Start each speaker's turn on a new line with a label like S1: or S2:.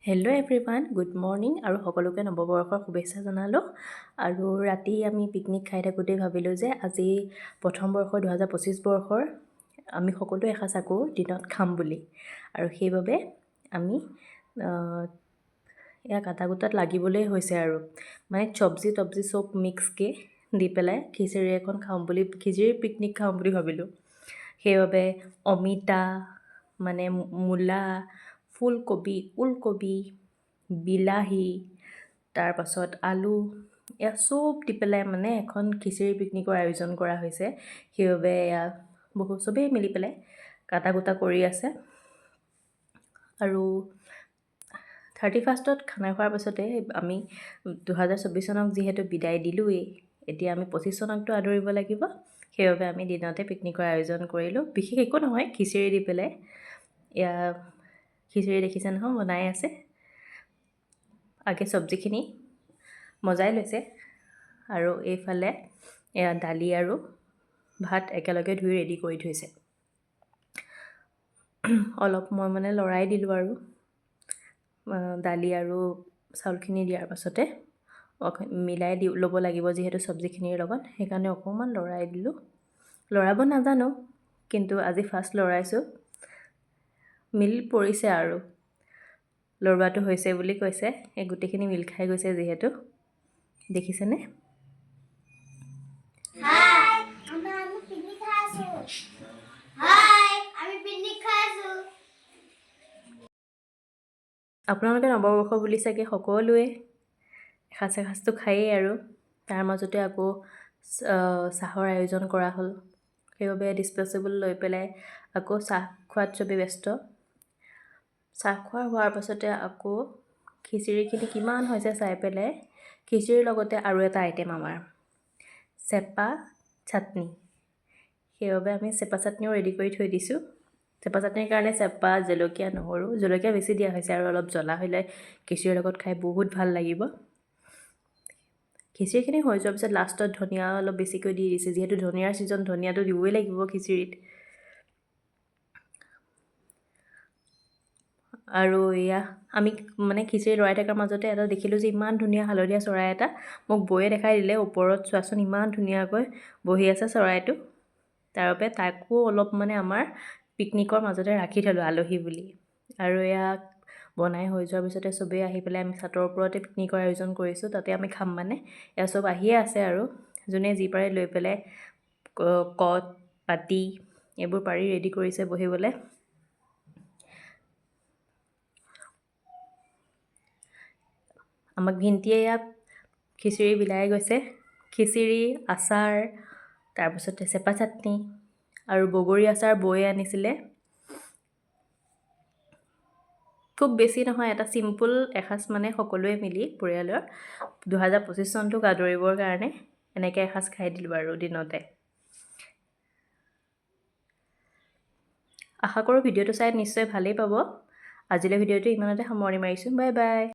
S1: Hello' everyone, good morning আৰু সকলোকে নৱবৰ্ষৰ শুভেচ্ছা জনালোঁ। আৰু ৰাতি আমি পিকনিক খাই থাকোঁতেই ভাবিলোঁ যে আজি প্ৰথম বৰ্ষ 2025 বৰ্ষৰ আমি সকলোৱে এসাঁজ আকৌ দিনত খাম বুলি। আৰু সেইবাবে আমি এয়া কাটা কুটাত লাগিবলৈ হৈছে আৰু মানে চব্জি চব মিক্সকৈ দি পেলাই খিচিৰি এখন খাওঁ বুলি, খিচিৰি পিকনিক খাওঁ বুলি ভাবিলোঁ। সেইবাবে অমিতা, মানে মূলা, ফুলকবি, ওলকবি, বিলাহী, তাৰপাছত আলু, এয়া চব দি পেলাই মানে এখন খিচিৰি পিকনিকৰ আয়োজন কৰা হৈছে। সেইবাবে এয়া চবেই মিলি পেলাই কাটা কুটা কৰি আছে। আৰু 31st খানা খোৱাৰ পাছতে আমি 2024 চনক যিহেতু বিদায় দিলোঁৱেই, এতিয়া আমি 25 চনকটো আদৰিব লাগিব। সেইবাবে আমি দিনতে পিকনিকৰ আয়োজন কৰিলোঁ। বিশেষ একো নহয়, খিচিৰি দি পেলাই। এয়া খিচিৰি দেখিছে নহয় বনাই আছে। আগে চব্জিখিনি মজাই লৈছে আৰু এইফালে এয়া দালি আৰু ভাত একেলগে ধুই ৰেডি কৰি থৈছে। অলপ মই মানে লৰাই দিলোঁ আৰু দালি আৰু চাউলখিনি দিয়াৰ পাছতে মিলাই ল'ব লাগিব যিহেতু চব্জিখিনিৰ লগত, সেইকাৰণে অকণমান লৰাই দিলোঁ। লৰাব নাজানো, কিন্তু আজি ফাৰ্ষ্ট লৰাইছোঁ। মিল পৰিছে আৰু লৰোৱাটো হৈছে বুলি কৈছে। এই গোটেইখিনি মিল খাই গৈছে যিহেতু, দেখিছেনে? আপোনালোকে নৱবৰ্ষ বুলি চাগে সকলোৱে এসাঁজটো খায়েই আৰু তাৰ মাজতে আকৌ চাহৰ আয়োজন কৰা হ'ল। সেইবাবে ডিছপ'জেবল লৈ পেলাই আকৌ চাহ খোৱাত চবেই ব্যস্ত। চাহ খোৱা হোৱাৰ পাছতে আকৌ খিচিৰিখিনি কিমান হৈছে চাই পেলাই খিচিৰিৰ লগতে আৰু এটা আইটেম আমাৰ চেপা চাটনি। সেইবাবে আমি চেপা চাটনিও ৰেডি কৰি থৈ দিছোঁ। চেপা চাটনিৰ কাৰণে চেপা, জলকীয়া, নহৰু, জলকীয়া বেছি দিয়া হৈছে আৰু অলপ জ্বলা হ'লে খিচিৰিৰ লগত খাই বহুত ভাল লাগিব। খিচিৰিখিনি হৈ যোৱাৰ পিছত লাষ্টত ধনিয়া অলপ বেছিকৈ দি দিছে, যিহেতু ধনিয়াৰ ছিজন, ধনিয়াটো দিবই লাগিব খিচিৰিত। আৰু এয়া আমি মানে খিচিৰি লৰাই থকাৰ মাজতে এটা দেখিলোঁ যে ইমান ধুনীয়া হালধীয়া চৰাই এটা মোক বৌয়ে দেখাই দিলে। ওপৰত চোৱাচোন ইমান ধুনীয়াকৈ বহি আছে চৰাইটো। তাৰ বাবে তাকো অলপ মানে আমাৰ পিকনিকৰ মাজতে ৰাখি থ'লোঁ আলহী বুলি। আৰু এয়া বনাই হৈ যোৱাৰ পিছতে চবেই আহি পেলাই আমি ছাদৰ ওপৰতে পিকনিকৰ আয়োজন কৰিছোঁ, তাতে আমি খাম মানে। এয়া চব আহিয়ে আছে আৰু যোনে যি পাৰে লৈ পেলাই কট, পাতি এইবোৰ পাৰি ৰেডি কৰিছে বহিবলৈ। আমাক ভিন্তিয়ে ইয়াত খিচিৰি বিলাই গৈছে। খিচিৰি, আচাৰ, তাৰপিছতে চেপা চাটনি আৰু বগৰী আচাৰ বৌয়ে আনিছিলে। খুব বেছি নহয়, এটা চিম্পুল এসাঁজ মানে সকলোৱে মিলি পৰিয়ালৰ 2025 চনটোক আদৰিবৰ কাৰণে এনেকৈ এসাঁজ খাই দিলোঁ আৰু দিনতে। আশা কৰোঁ ভিডিঅ'টো চাই নিশ্চয় ভালেই পাব। আজিলৈ ভিডিঅ'টো ইমানতে সামৰণি মাৰিছোঁ। Bye bye.